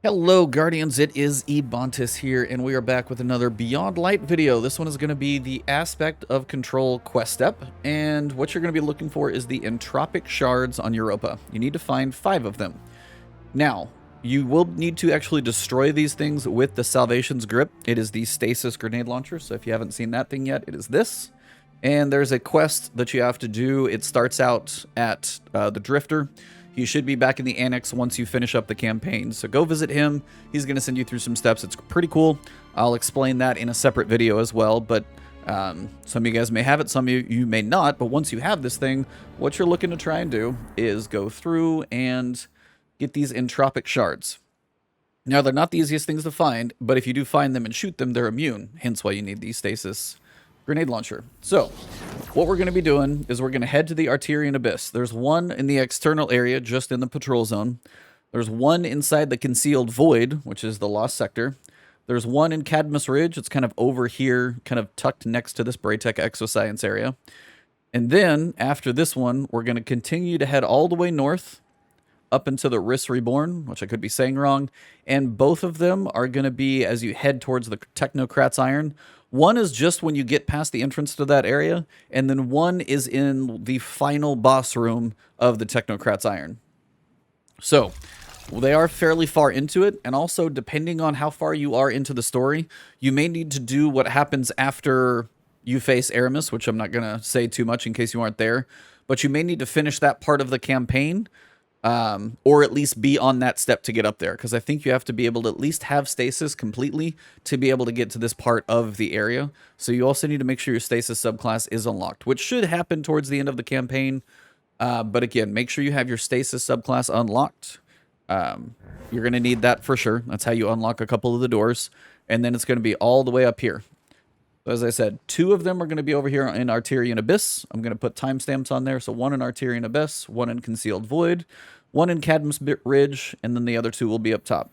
Hello Guardians, it is Ebontis here, and we are back with another Beyond Light video. This one is going to be the Aspect of Control quest step, and what you're going to be looking for is the Entropic Shards on Europa. You need to find 5 of them. Now, you will need to actually destroy these things with the Salvation's Grip. It is the Stasis Grenade Launcher, so if you haven't seen that thing yet, it is this. And there's a quest that you have to do. It starts out at the Drifter. You should be back in the Annex once you finish up the campaign. So go visit him. He's going to send you through some steps. It's pretty cool. I'll explain that in a separate video as well. But some of you guys may have it, some of you may not. But once you have this thing, what you're looking to try and do is go through and get these Entropic Shards. Now, they're not the easiest things to find, but if you do find them and shoot them, they're immune. Hence why you need the Stasis Grenade Launcher. So, what we're going to be doing is we're going to head to the Arterion Abyss. There's one in the external area, just in the patrol zone. There's one inside the Concealed Void, which is the Lost Sector. There's one in Cadmus Ridge. It's kind of over here, kind of tucked next to this Braytech Exoscience area. And then, after this one, we're going to continue to head all the way north, up into the Riis-Reborn, which I could be saying wrong. And both of them are going to be as you head towards the Technocrat's Iron. One is just when you get past the entrance to that area, and then one is in the final boss room of the Technocrat's Iron. So, they are fairly far into it, and also depending on how far you are into the story, you may need to do what happens after you face Aramis, which I'm not going to say too much in case you aren't there, but you may need to finish that part of the campaign, or at least be on that step to get up there, because I think you have to be able to at least have stasis completely to be able to get to this part of the area. So you also need to make sure your stasis subclass is unlocked, which should happen towards the end of the campaign. But again, make sure you have your stasis subclass unlocked. You're going to need that for sure. That's how you unlock a couple of the doors. And then it's going to be all the way up here. So as I said, 2 of them are going to be over here in Arterion Abyss. I'm going to put timestamps on there. So 1 in Arterion Abyss, 1 in Concealed Void, 1 in Cadmus Ridge, and then the other 2 will be up top.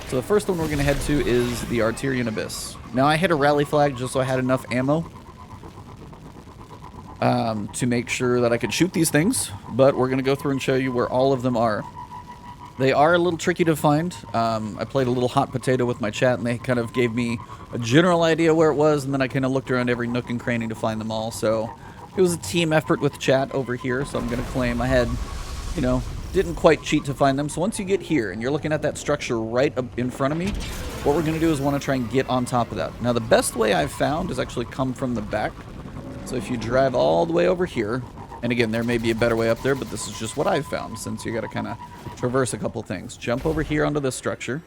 So the first one we're going to head to is the Arterion Abyss. Now I hit a rally flag just so I had enough ammo to make sure that I could shoot these things, but we're going to go through and show you where all of them are. They are a little tricky to find. I played a little hot potato with my chat, and they kind of gave me a general idea where it was, and then I kind of looked around every nook and cranny to find them all. So it was a team effort with chat over here, so I'm going to claim I had, you know, didn't quite cheat to find them. So once you get here, and you're looking at that structure right up in front of me, what we're going to do is want to try and get on top of that. Now, the best way I've found is actually come from the back. So if you drive all the way over here, and again, there may be a better way up there, but this is just what I've found, since you got to kind of traverse a couple things. Jump over here onto this structure.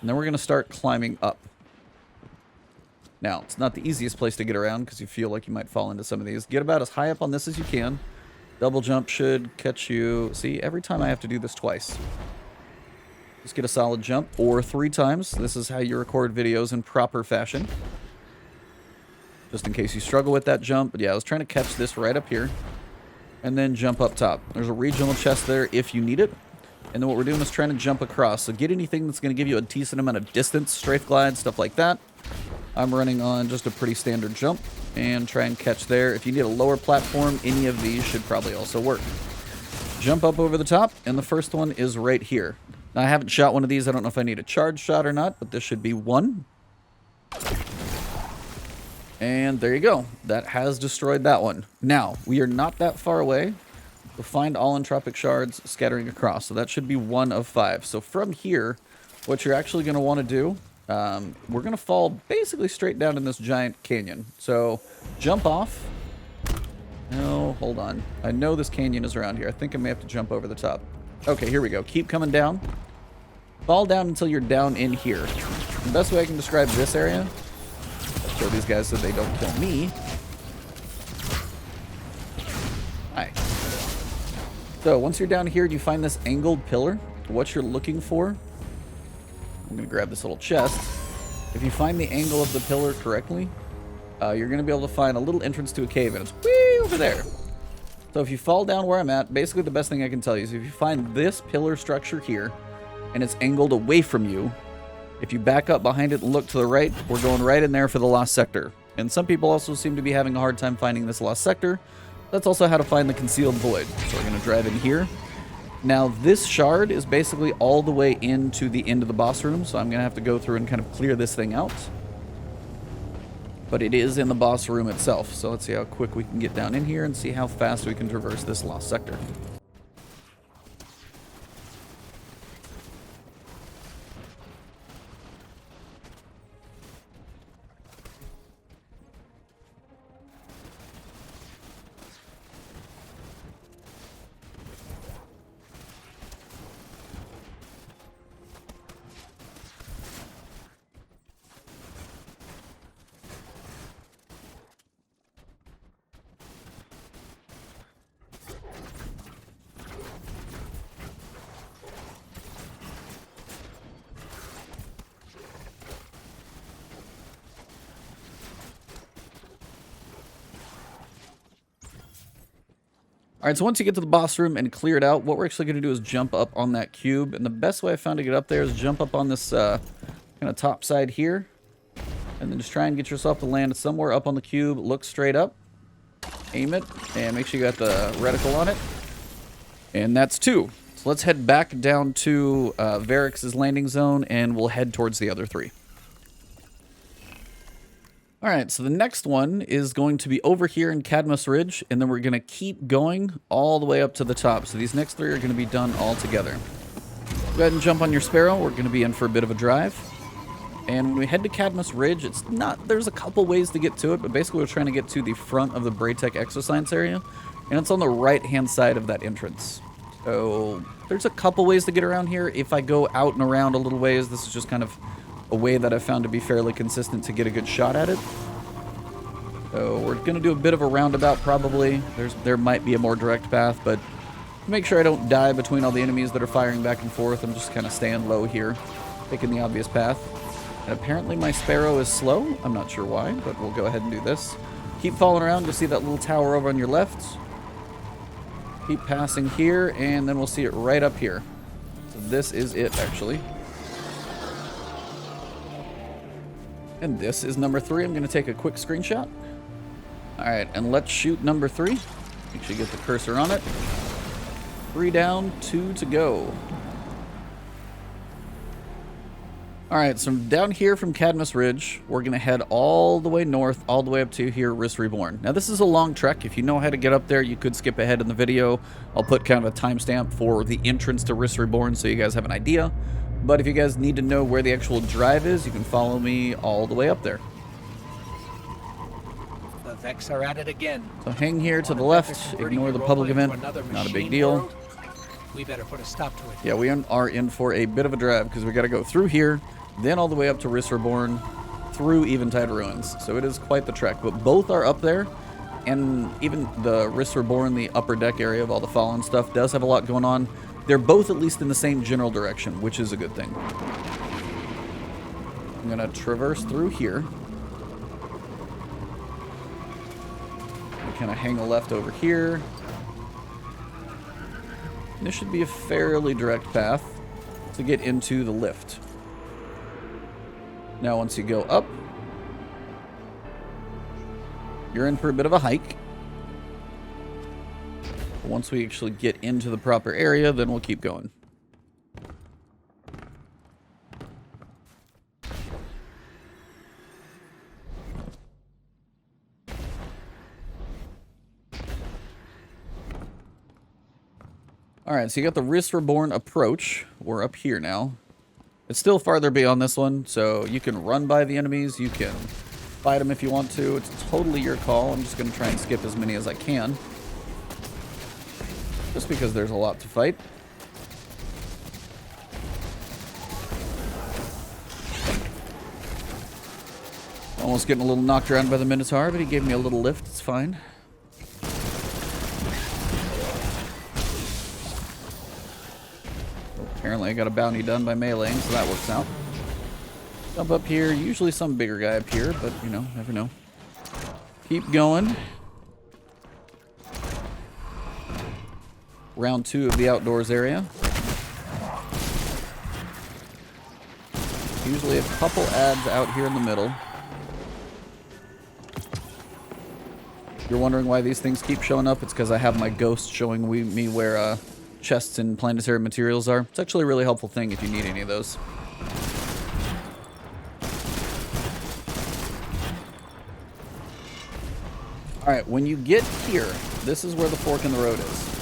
And then we're going to start climbing up. Now, it's not the easiest place to get around, because you feel like you might fall into some of these. Get about as high up on this as you can. Double jump should catch you. See, every time I have to do this twice. Just get a solid jump, or 3 times. This is how you record videos in proper fashion. Just in case you struggle with that jump. But yeah, I was trying to catch this right up here. And then jump up top. There's a regional chest there if you need it. And then what we're doing is trying to jump across. So get anything that's going to give you a decent amount of distance. Strafe glide, stuff like that. I'm running on just a pretty standard jump. And try and catch there. If you need a lower platform, any of these should probably also work. Jump up over the top. And the first one is right here. Now, I haven't shot one of these. I don't know if I need a charge shot or not. But this should be one. And there you go. That has destroyed that one. Now, we are not that far away. We'll find all Entropic Shards scattering across. So that should be 1 of 5. So from here, what you're actually going to want to do, we're going to fall basically straight down in this giant canyon. So jump off. No, hold on. I know this canyon is around here. I think I may have to jump over the top. Okay, here we go. Keep coming down. Fall down until you're down in here. The best way I can describe this area, show these guys so they don't kill me. Hi. So once you're down here, you find this angled pillar. What you're looking for, I'm going to grab this little chest. If you find the angle of the pillar correctly, you're going to be able to find a little entrance to a cave, and it's way over there. So if you fall down where I'm at, basically the best thing I can tell you is if you find this pillar structure here, and it's angled away from you, if you back up behind it and look to the right, we're going right in there for the Lost Sector. And some people also seem to be having a hard time finding this Lost Sector. That's also how to find the Concealed Void. So we're going to drive in here. Now, this shard is basically all the way into the end of the boss room, so I'm going to have to go through and kind of clear this thing out. But it is in the boss room itself, so let's see how quick we can get down in here and see how fast we can traverse this lost sector. Alright, so once you get to the boss room and clear it out, what we're actually going to do is jump up on that cube. And the best way I found to get up there is jump up on this kind of top side here. And then just try and get yourself to land somewhere up on the cube. Look straight up. Aim it. And make sure you got the reticle on it. And that's 2. So let's head back down to Varrix's landing zone, and we'll head towards the other 3. Alright, so the next one is going to be over here in Cadmus Ridge, and then we're going to keep going all the way up to the top. So these next 3 are going to be done all together. Go ahead and jump on your Sparrow. We're going to be in for a bit of a drive. And when we head to Cadmus Ridge, there's a couple ways to get to it, but basically we're trying to get to the front of the Braytech Exoscience area, and it's on the right-hand side of that entrance. So there's a couple ways to get around here. If I go out and around a little ways, this is just kind of a way that I've found to be fairly consistent to get a good shot at it. So we're going to do a bit of a roundabout probably. There might be a more direct path, but make sure I don't die between all the enemies that are firing back and forth. I'm just kind of staying low here, taking the obvious path. And apparently my Sparrow is slow. I'm not sure why, but we'll go ahead and do this. Keep following around. You'll see that little tower over on your left. Keep passing here, and then we'll see it right up here. So this is it, actually. And this is number 3. I'm going to take a quick screenshot. Alright, and let's shoot number 3. Make sure you get the cursor on it. 3 down, 2 to go. Alright, so down here from Cadmus Ridge, we're going to head all the way north, all the way up to here, Riis-Reborn. Now, this is a long trek. If you know how to get up there, you could skip ahead in the video. I'll put kind of a timestamp for the entrance to Riis-Reborn so you guys have an idea. But if you guys need to know where the actual drive is, you can follow me all the way up there. The Vex are at it again. So hang here to the left, ignore the public event, not a big deal. We better put a stop to it. Yeah, we are in for a bit of a drive because we got to go through here, then all the way up to Riis-Reborn, through Eventide Ruins. So it is quite the trek, but both are up there, and even the Riis-Reborn, the upper deck area of all the Fallen stuff, does have a lot going on. They're both at least in the same general direction, which is a good thing. I'm going to traverse through here. Kind of hang a left over here. This should be a fairly direct path to get into the lift. Now, once you go up, you're in for a bit of a hike. Once we actually get into the proper area, then we'll keep going. Alright, so you got the Riis-Reborn Approach. We're up here now. It's still farther beyond this one, so you can run by the enemies, you can fight them if you want to. It's totally your call. I'm just going to try and skip as many as I can. Just because there's a lot to fight. Almost getting a little knocked around by the Minotaur, but he gave me a little lift. It's fine. Apparently I got a bounty done by meleeing, so that works out. Jump up here. Usually some bigger guy up here, but, you know, never know. Keep going. Round 2 of the outdoors area. Usually a couple ads out here in the middle. If you're wondering why these things keep showing up, it's because I have my ghost showing me where chests and planetary materials are. It's actually a really helpful thing if you need any of those. Alright, when you get here, this is where the fork in the road is.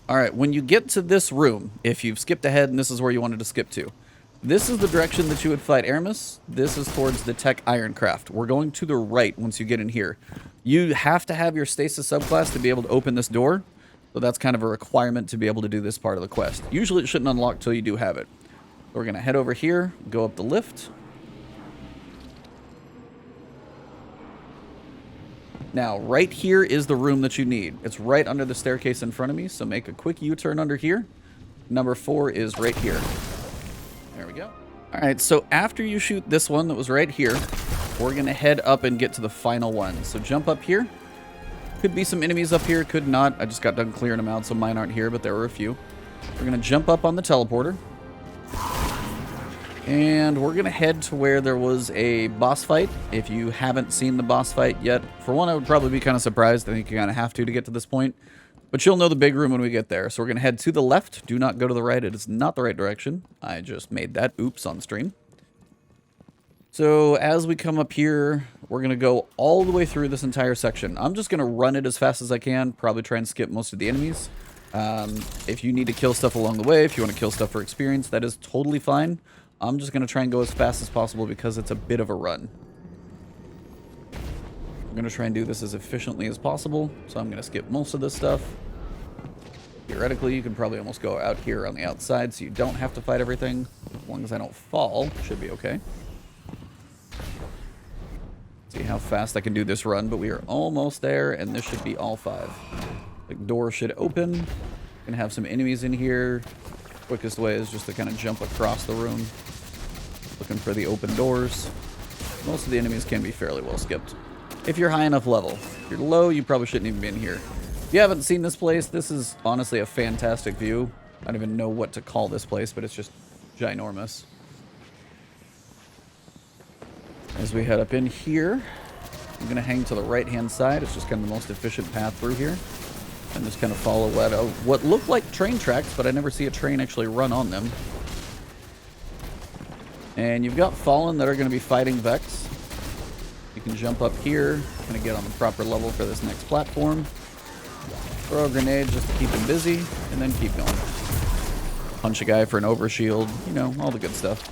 Alright, when you get to this room, if you've skipped ahead and this is where you wanted to skip to, this is the direction that you would fight Aramis. This is towards the Tech Ironcraft. We're going to the right once you get in here. You have to have your stasis subclass to be able to open this door, so that's kind of a requirement to be able to do this part of the quest. Usually it shouldn't unlock till you do have it. So we're going to head over here, go up the lift. Now, right here is the room that you need. It's right under the staircase in front of me, so make a quick U-turn under here. Number 4 is right here. There we go. Alright, so after you shoot this one that was right here, we're going to head up and get to the final one. So jump up here. Could be some enemies up here, could not. I just got done clearing them out, so mine aren't here, but there were a few. We're going to jump up on the teleporter. And we're going to head to where there was a boss fight. If you haven't seen the boss fight yet, for one, I would probably be kind of surprised. I think you kind of have to get to this point. But you'll know the big room when we get there. So we're going to head to the left. Do not go to the right. It is not the right direction. I just made that. Oops, on stream. So as we come up here, we're going to go all the way through this entire section. I'm just going to run it as fast as I can. Probably try and skip most of the enemies. If you need to kill stuff along the way, if you want to kill stuff for experience, that is totally fine. I'm just going to try and go as fast as possible because it's a bit of a run. I'm going to try and do this as efficiently as possible, so I'm going to skip most of this stuff. Theoretically, you can probably almost go out here on the outside so you don't have to fight everything. As long as I don't fall, should be okay. See how fast I can do this run, but we are almost there, and this should be all 5. The door should open. Gonna have some enemies in here. Quickest way is just to kind of jump across the room, looking for the open doors. Most of the enemies can be fairly well skipped if you're high enough level. If you're low, you probably shouldn't even be in here. If you haven't seen this place, this is honestly a fantastic view. I don't even know what to call this place, but it's just ginormous. As we head up in here, I'm going to hang to the right-hand side. It's just kind of the most efficient path through here. And just kind of follow what look like train tracks, but I never see a train actually run on them. And you've got Fallen that are going to be fighting Vex. You can jump up here, kind of get on the proper level for this next platform. Throw a grenade just to keep him busy, and then keep going. Punch a guy for an overshield, you know, all the good stuff.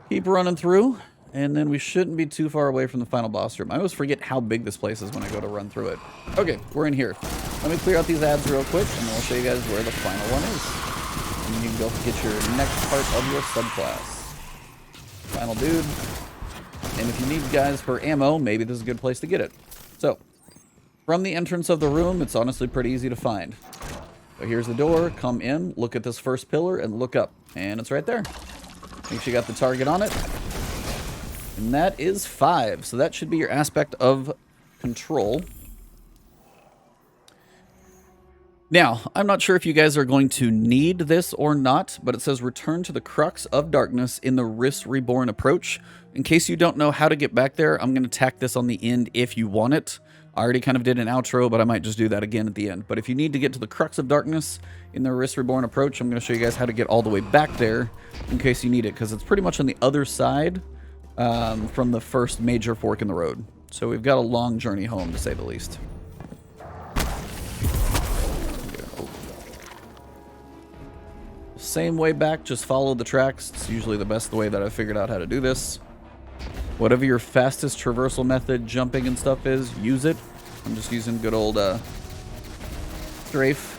Keep running through, and then we shouldn't be too far away from the final boss room. I always forget how big this place is when I go to run through it. Okay, we're in here. Let me clear out these ads real quick, and then I'll show you guys where the final one is. And you can go get your next part of your subclass. Final dude. And if you need guys for ammo, maybe this is a good place to get it. So, from the entrance of the room, it's honestly pretty easy to find. So here's the door, come in, look at this first pillar, and look up. And it's right there. Make sure you got the target on it. And that is 5. So that should be your aspect of control. Now, I'm not sure if you guys are going to need this or not, but it says return to the Crux of Darkness in the Riis-Reborn Approach. In case you don't know how to get back there, I'm going to tack this on the end if you want it. I already kind of did an outro, but I might just do that again at the end. But if you need to get to the Crux of Darkness in the Riis-Reborn Approach, I'm going to show you guys how to get all the way back there in case you need it, because it's pretty much on the other side from the first major fork in the road. So we've got a long journey home, to say the least. Same way back, just follow the tracks. It's usually the best way that I've figured out how to do this. Whatever your fastest traversal method, jumping and stuff is, use it. I'm just using good old strafe.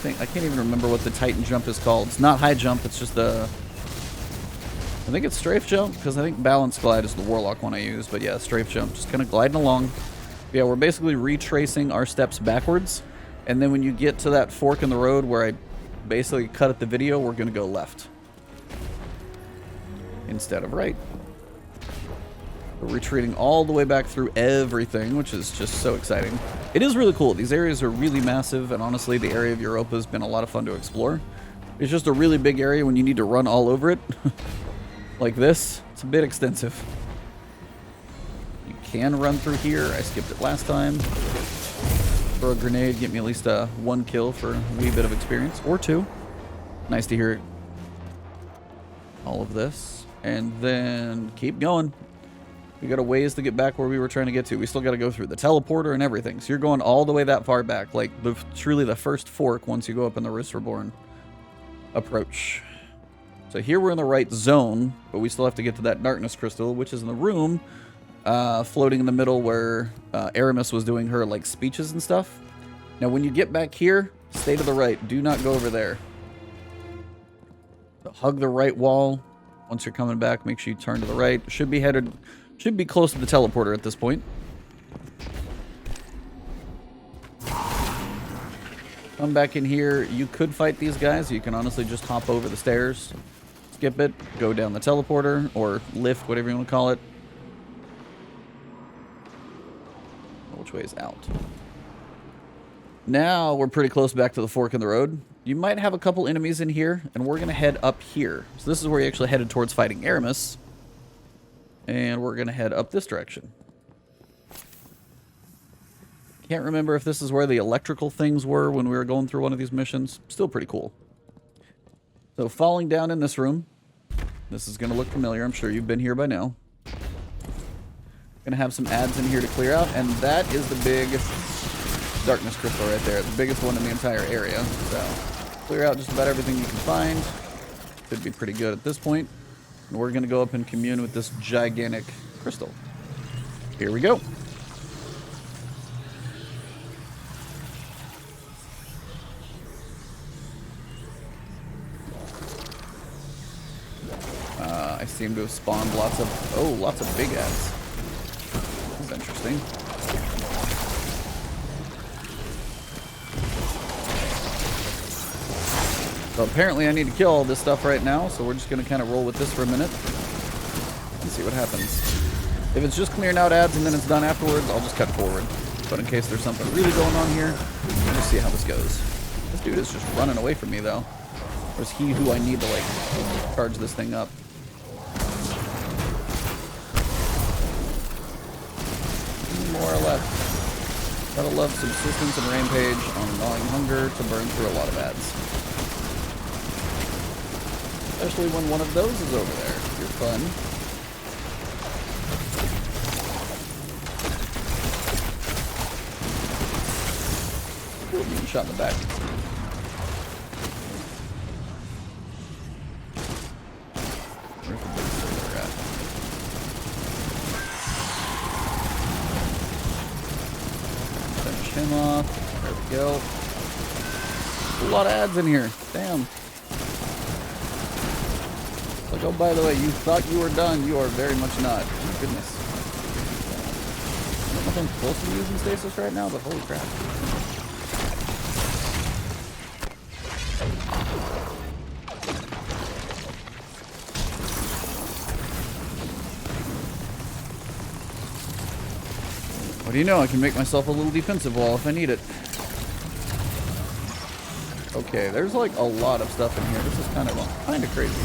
I can't even remember what the Titan jump is called. It's not high jump, it's just I think it's strafe jump, because I think balance glide is the Warlock one I use. But yeah, strafe jump, just kind of gliding along. But yeah, we're basically retracing our steps backwards. And then when you get to that fork in the road where I basically cut at the video, we're going to go left instead of right. We're retreating all the way back through everything, which is just so exciting. It is really cool. These areas are really massive, and honestly, the area of Europa has been a lot of fun to explore. It's just a really big area when you need to run all over it. Like this, it's a bit extensive. You can run through here. I skipped it last time. throw a grenade, get me at least one kill for a wee bit of experience, or two. Nice to hear all of this. And then keep going. We got a ways to get back where we were trying to get to. We still got to go through the teleporter and everything. So you're going all the way that far back, like truly the first fork once you go up in the Riis-Reborn Approach. So here we're in the right zone, but we still have to get to that darkness crystal, which is in the room floating in the middle where Aramis was doing her like speeches and stuff. Now when you get back here, stay to the right. Do not go over there. So hug the right wall. Once you're coming back, make sure you turn to the right. Should be close to the teleporter at this point. Come back in here. You could fight these guys. You can honestly just hop over the stairs, skip it, go down the teleporter, or lift, whatever you want to call it. Which way is out? Now we're pretty close back to the fork in the road. You might have a couple enemies in here, and we're going to head up here. So this is where you actually headed towards fighting Aramis. And we're going to head up this direction. Can't remember if this is where the electrical things were when we were going through one of these missions. Still pretty cool. So falling down in this room. This is going to look familiar. I'm sure you've been here by now. Going to have some ads in here to clear out. And that is the big darkness crystal right there. The biggest one in the entire area. So clear out just about everything you can find. Could be pretty good at this point. And we're going to go up and commune with this gigantic crystal. Here we go. I seem to have spawned lots of big ads. This is interesting. So apparently I need to kill all this stuff right now, so we're just going to kind of roll with this for a minute and see what happens. If it's just clearing out ads and then it's done afterwards, I'll just cut forward. But in case there's something really going on here, we'll just see how this goes. This dude is just running away from me, though. Or is he who I need to, like, charge this thing up? More or less. Gotta love subsistence and rampage on gnawing hunger to burn through a lot of ads. Especially when one of those is over there. You're fun. Ooh, being shot in the back. Where's the big silver at? Finish him off. There we go. A lot of ads in here. Damn. Like, oh, by the way, you thought you were done. You are very much not. Oh, my goodness. I don't know if I'm supposed to be using stasis right now, but holy crap. What do you know? I can make myself a little defensive wall if I need it. Okay, there's like a lot of stuff in here. This is kind of crazy.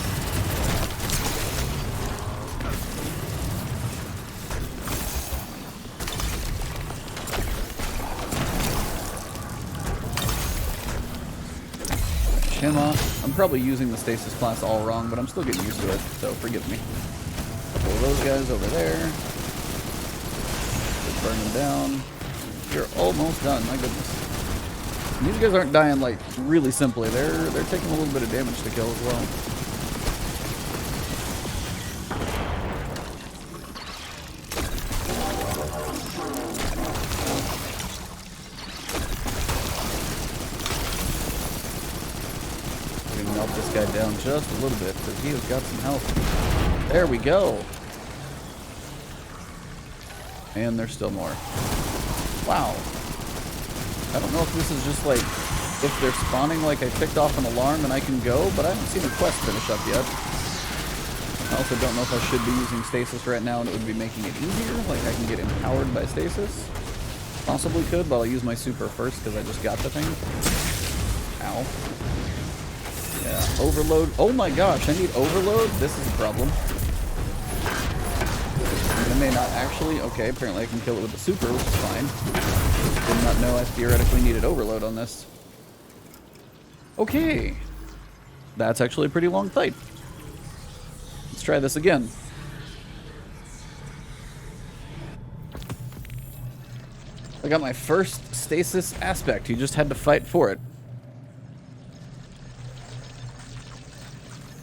Him off. I'm probably using the stasis class all wrong, but I'm still getting used to it, so forgive me. A couple of those guys over there. Just burn them down. You're almost done, my goodness. And these guys aren't dying like really simply. They're taking a little bit of damage to kill as well. Melt this guy down just a little bit because he has got some health. There we go. And there's still more. Wow. I don't know if this is just like if they're spawning like I picked off an alarm and I can go, but I haven't seen a quest finish up yet. I also don't know if I should be using stasis right now and it would be making it easier. Like I can get empowered by stasis. Possibly could, but I'll use my super first because I just got the thing. Ow. Yeah, overload. Oh my gosh, I need overload? This is a problem. I'm gonna may not actually. Okay, apparently I can kill it with the super, which is fine. Did not know I theoretically needed overload on this. Okay. That's actually a pretty long fight. Let's try this again. I got my first stasis aspect. You just had to fight for it.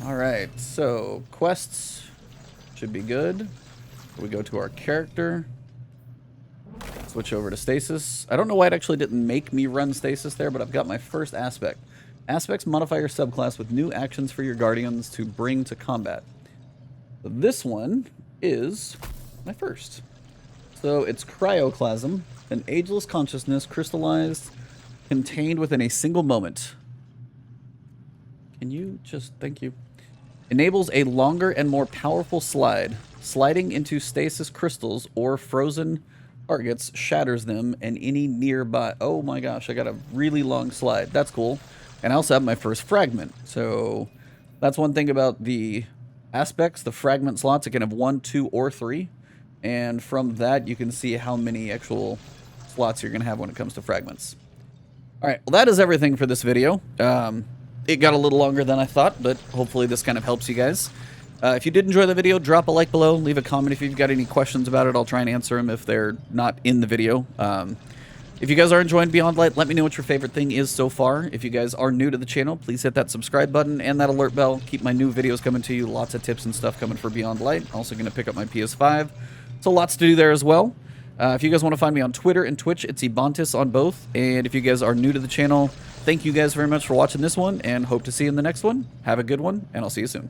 Alright, so quests should be good. We go to our character. Switch over to stasis. I don't know why it actually didn't make me run stasis there, but I've got my first aspect. Aspects modify your subclass with new actions for your guardians to bring to combat. So this one is my first. So it's Cryoclasm, an ageless consciousness crystallized, contained within a single moment. Can you just... Thank you. Enables a longer and more powerful slide. Sliding into stasis crystals or frozen targets shatters them and any nearby... Oh my gosh, I got a really long slide. That's cool. And I also have my first fragment. So that's one thing about the aspects, the fragment slots. It can have 1, 2, or 3. And from that, you can see how many actual slots you're going to have when it comes to fragments. All right, well, that is everything for this video. It got a little longer than I thought, but hopefully this kind of helps you guys. If you did enjoy the video, drop a like below. Leave a comment if you've got any questions about it. I'll try and answer them if they're not in the video. If you guys are enjoying Beyond Light, let me know what your favorite thing is so far. If you guys are new to the channel, please hit that subscribe button and that alert bell. Keep my new videos coming to you. Lots of tips and stuff coming for Beyond Light. Also going to pick up my PS5. So lots to do there as well. If you guys want to find me on Twitter and Twitch, it's Ebontis on both. And if you guys are new to the channel, thank you guys very much for watching this one, and hope to see you in the next one. Have a good one, and I'll see you soon.